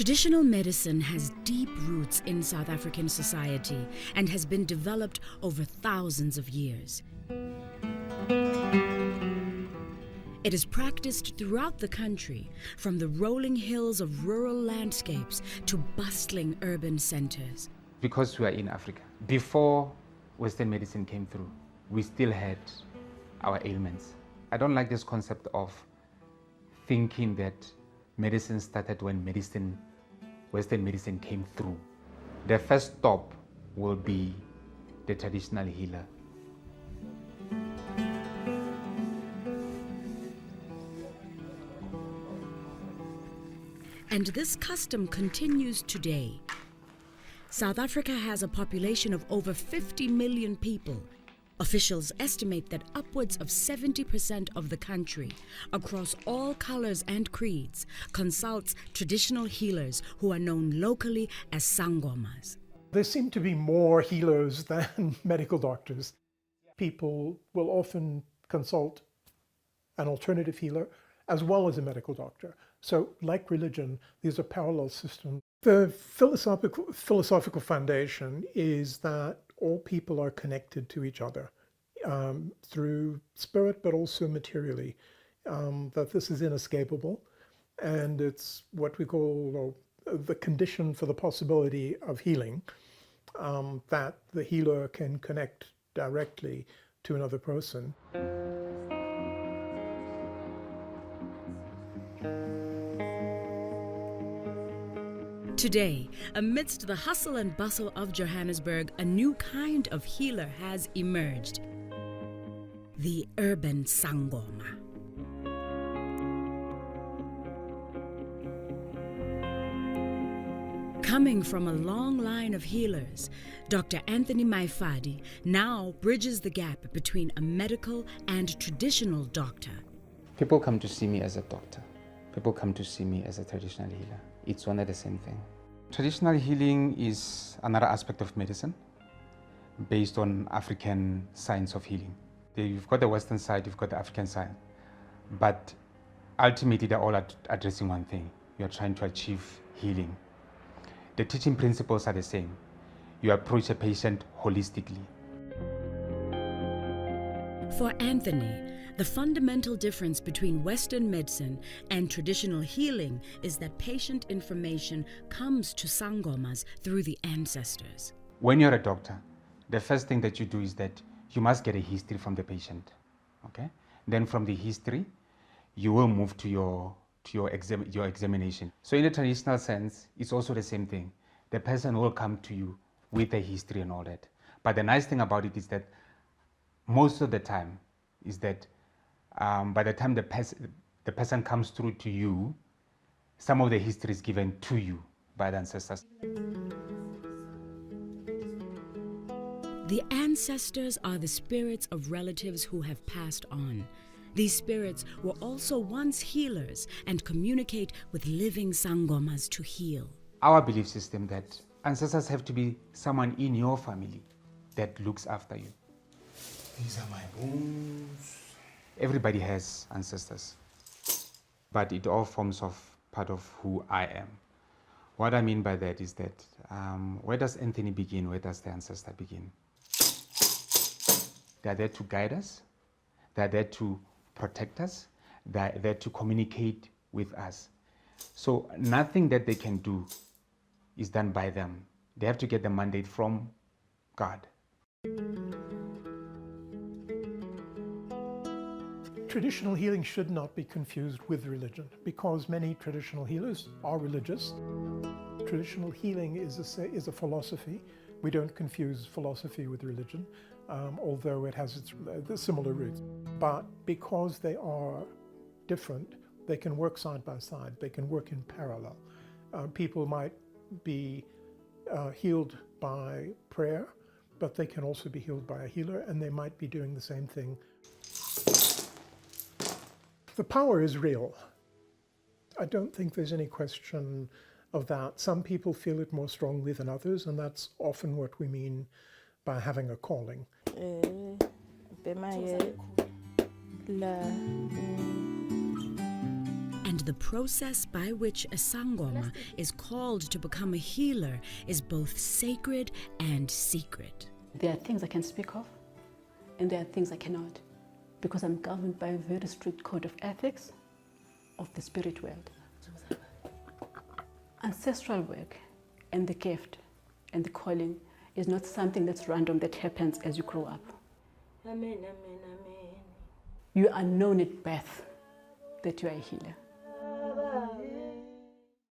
Traditional medicine has deep roots in South African society and has been developed over thousands of years. It is practiced throughout the country, from the rolling hills of rural landscapes to bustling urban centers. Because we are in Africa, before Western medicine came through, we still had our ailments. I don't like this concept of thinking that medicine started when Western medicine came through. The first stop will be the traditional healer. And this custom continues today. South Africa has a population of over 50 million people. Officials estimate that upwards of 70% of the country, across all colors and creeds, consults traditional healers who are known locally as sangomas. There seem to be more healers than medical doctors. People will often consult an alternative healer as well as a medical doctor. So, like religion, these are parallel systems. The philosophical foundation is that all people are connected to each other through spirit, but also materially, that this is inescapable, and it's what we call the condition for the possibility of healing, that the healer can connect directly to another person. Today, amidst the hustle and bustle of Johannesburg, a new kind of healer has emerged: the urban sangoma. Coming from a long line of healers, Dr. Anthony Maifadi now bridges the gap between a medical and traditional doctor. People come to see me as a doctor. People come to see me as a traditional healer. It's one and the same thing. Traditional healing is another aspect of medicine based on African science of healing. You've got the Western side, you've got the African side, but ultimately they're all addressing one thing. You're trying to achieve healing. The teaching principles are the same. You approach a patient holistically. For Anthony, the fundamental difference between Western medicine and traditional healing is that patient information comes to sangomas through the ancestors. When you're a doctor, the first thing that you do is that you must get a history from the patient, okay? Then from the history, you will move to your examination. So in the traditional sense, it's also the same thing. The person will come to you with a history and all that. But the nice thing about it is that most of the time is that by the time the person comes through to you, some of the history is given to you by the ancestors. The ancestors are the spirits of relatives who have passed on. These spirits were also once healers and communicate with living sangomas to heal. Our belief system that ancestors have to be someone in your family that looks after you. These are my bones. Everybody has ancestors, but it all forms of part of who I am. What I mean by that is that where does Anthony begin? Where does the ancestor begin? They are there to guide us. They are there to protect us. They are there to communicate with us. So nothing that they can do is done by them. They have to get the mandate from God. Traditional healing should not be confused with religion, because many traditional healers are religious. Traditional healing is a philosophy. We don't confuse philosophy with religion, although it has its similar roots. But because they are different, they can work side by side. They can work in parallel. People might be healed by prayer, but they can also be healed by a healer, and they might be doing the same thing. The power is real. I don't think there's any question of that. Some people feel it more strongly than others, and that's often what we mean by having a calling. And the process by which a sangoma is called to become a healer is both sacred and secret. There are things I can speak of, and there are things I cannot, because I'm governed by a very strict code of ethics of the spirit world. Ancestral work and the gift and the calling is not something that's random that happens as you grow up. Amen, amen, amen. You are known at birth that you are a healer.